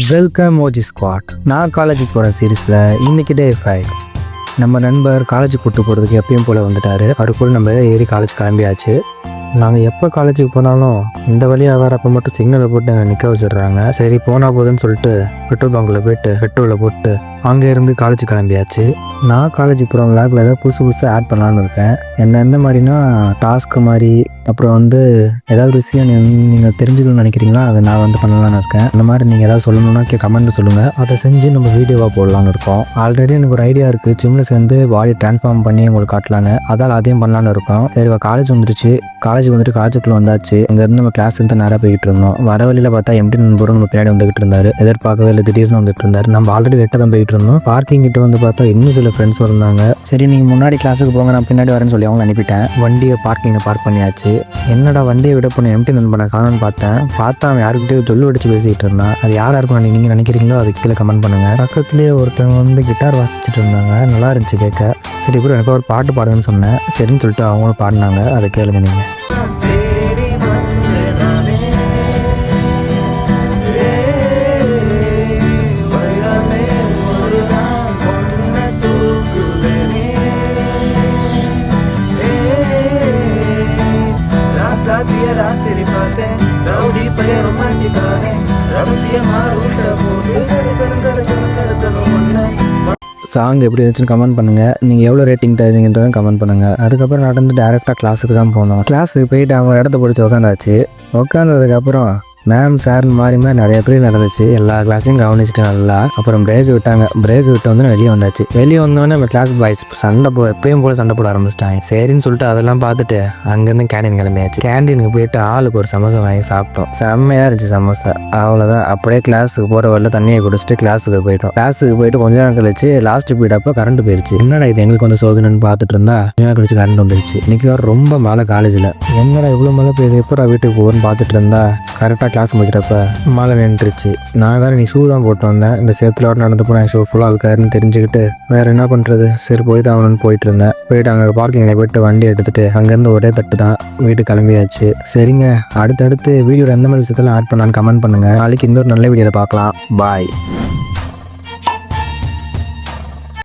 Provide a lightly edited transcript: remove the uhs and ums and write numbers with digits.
Welcome OG squad. நான் காலேஜுக்கு போகிற சீரீஸில் இன்றைக்கி டே 5. நம்ம நண்பர் காலேஜுக்கு கூப்பிட்டு போகிறதுக்கு எப்பயும் போல் வந்துட்டார். அவருக்குள்ள நம்ம ஏறி காலேஜ் கிளம்பியாச்சு. நாங்கள் எப்போ காலேஜுக்கு போனாலும் இந்த வழியாக வரப்போ மட்டும் சிக்னலை போட்டு எங்களை நிற்க வச்சிடுறாங்க. சரி போனால் போதுன்னு சொல்லிட்டு பெட்ரோல் பங்கில் போய்ட்டு பெட்ரோலை போட்டு அங்கே இருந்து காலேஜ் கிளம்பியாச்சு. நான் காலேஜுக்கு போகிற விளாகில் ஏதாவது புதுசாக ஆட் பண்ணலான்னு இருக்கேன். எந்த மாதிரினா டாஸ்க்கு மாதிரி, அப்புறம் ஏதாவது விஷயம் நீங்கள் தெரிஞ்சுக்கணும்னு நினைக்கிறீங்களா, அதை நான் பண்ணலான்னு இருக்கேன். அந்த மாதிரி நீங்கள் ஏதாவது சொல்லணும்னா கமெண்ட் சொல்லுங்கள், அதை செஞ்சு நம்ம வீடியோவாக போடலான்னு இருக்கோம். ஆல்ரெடி எனக்கு ஒரு ஐடியா இருக்குது, ஜிம்மில் சேர்ந்து பாடி ட்ரான்ஸ்ஃபார்ம் பண்ணி உங்களுக்கு காட்டலான்னு. அதால் அதையும் பண்ணலான்னு இருக்கோம். சரி காலேஜ் வந்துருச்சு. காலேஜுக்குள்ளே வந்தாச்சு. அங்கேருந்து நம்ம கிளாஸ் இருந்து நேராக போய்கிட்டு இருந்தோம். வர வழியில் பார்த்தா எம்டி நண்பரும் நம்ம பின்னாடி வந்துகிட்டு இருந்தார். எதிர்பார்க்கவே இல்லை, திடீர்னு வந்துட்டு இருந்தார். நம்ம ஆல்ரெடி வெட்ட தான் போயிட்டு இருந்தோம். பார்க்கிங் கிட்ட பார்த்தா இன்னும் சில ஃப்ரெண்ட்ஸ் இருந்தாங்க. சரி நீங்கள் முன்னாடி கிளாஸுக்கு போங்க, நான் பின்னாடி வரேன்னு சொல்லி அவங்க அனுப்பிட்டேன். வண்டியை பார்க்கிங்கில் பார்க் பண்ணியாச்சு. என்னடா வண்டியை விட போன எம்டி நண்பனை காணோன்னு பார்த்தா அவன் யாருக்கிட்டே சொல்லி அடிச்சு பேசிக்கிட்டு இருந்தான். அது யாராக இருக்கும் நீங்கள் நினைக்கிறீங்களோ அதுக்கு கீழே கமெண்ட் பண்ணுங்கள். பக்கத்துலேயே ஒருத்தவங்க கிட்டார் வாசிச்சுட்டு இருந்தாங்க, நல்லா இருந்துச்சு கேட்க. சரி இப்போ எனக்கு ஒரு பாட்டு பாடுங்கன்னு சொன்னேன். சரின்னு சொல்லிட்டு அவங்களும் பாடினாங்க, அதை கேளுங்க நீங்கள். சாங் எப்படி இருந்துச்சுன்னு கமெண்ட் பண்ணுங்கள். நீங்கள் எவ்வளோ ரேட்டிங் தருவீங்கன்றதை கமெண்ட் பண்ணுங்கள். அதுக்கப்புறம் நடந்து டேரெக்டாக கிளாஸுக்கு தான் போனோம். கிளாஸுக்கு போயிட்டு அவங்க இடத்த பிடிச்சி உட்காந்தாச்சு. உட்காந்ததுக்கப்புறம் மேம் சார் மாதிரி நிறைய பேர் நடந்துச்சு. எல்லா கிளாஸையும் கவனிச்சுட்டு நல்லா. அப்புறம் பிரேக் விட்டாங்க. பிரேக் விட்டு வெளியே வந்தாச்சு. வெளியே வந்தோடனே நம்ம கிளாஸ் பாய்ஸ் எப்பயும் போல சண்டை போட ஆரம்பிச்சிட்டாங்க. சரின்னு சொல்லிட்டு அதெல்லாம் பார்த்துட்டு அங்கேருந்து கேண்டீன் கிளம்பியாச்சு. கேண்டீனுக்கு போயிட்டு ஆளுக்கு ஒரு சமோசா வாங்கி சாப்பிட்டோம். செம்மையாக இருந்துச்சு சமோசா. அவ்வளோதான். அப்படியே கிளாஸுக்கு போகிற வரல தண்ணியை குடிச்சிட்டு கிளாஸுக்கு போயிட்டோம். கிளாஸுக்கு போயிட்டு கொஞ்ச நேரம் கழிச்சு லாஸ்ட் பீடப்போ கரண்ட் போயிடுச்சு. என்னடா இது எங்களுக்கு சோதனைன்னு பார்த்துட்டு இருந்தா கொஞ்ச நேரம் கழிச்சு கரண்ட் வந்துருச்சு. இன்னைக்கு ரொம்ப மழை காலேஜில். என்னடா இவ்வளோ மழை பெய்யுது, எப்போ வீட்டுக்கு போகணும்னு பார்த்துட்டு இருந்தா கரெக்டாக கிளாஸ் முடிக்கிறப்ப மழை நின்றுச்சு. நான் வேறு நீ ஷூ தான் போட்டு வந்தேன். இந்த சேத்துல நடந்து போனேன், ஷூ ஃபுல்லாக இருக்காருன்னு தெரிஞ்சுக்கிட்டு வேறு என்ன பண்ணுறது, சரி போய் தான் ஆகணும்னு போயிட்டு இருந்தேன். போயிட்டு அங்கே பார்க்கிங்கில் போய்ட்டு வண்டி எடுத்துகிட்டு அங்கேருந்து ஒரே தட்டு தான் வீட்டுக்கு கிளம்பியாச்சு. சரிங்க, அடுத்தடுத்து வீடியோவில் எந்த மாதிரி விஷயத்தெல்லாம் ஆட் பண்ணலான்னு கமெண்ட் பண்ணுங்கள். நாளைக்கு இன்னொரு நல்ல வீடியோவில் பார்க்கலாம். பாய்.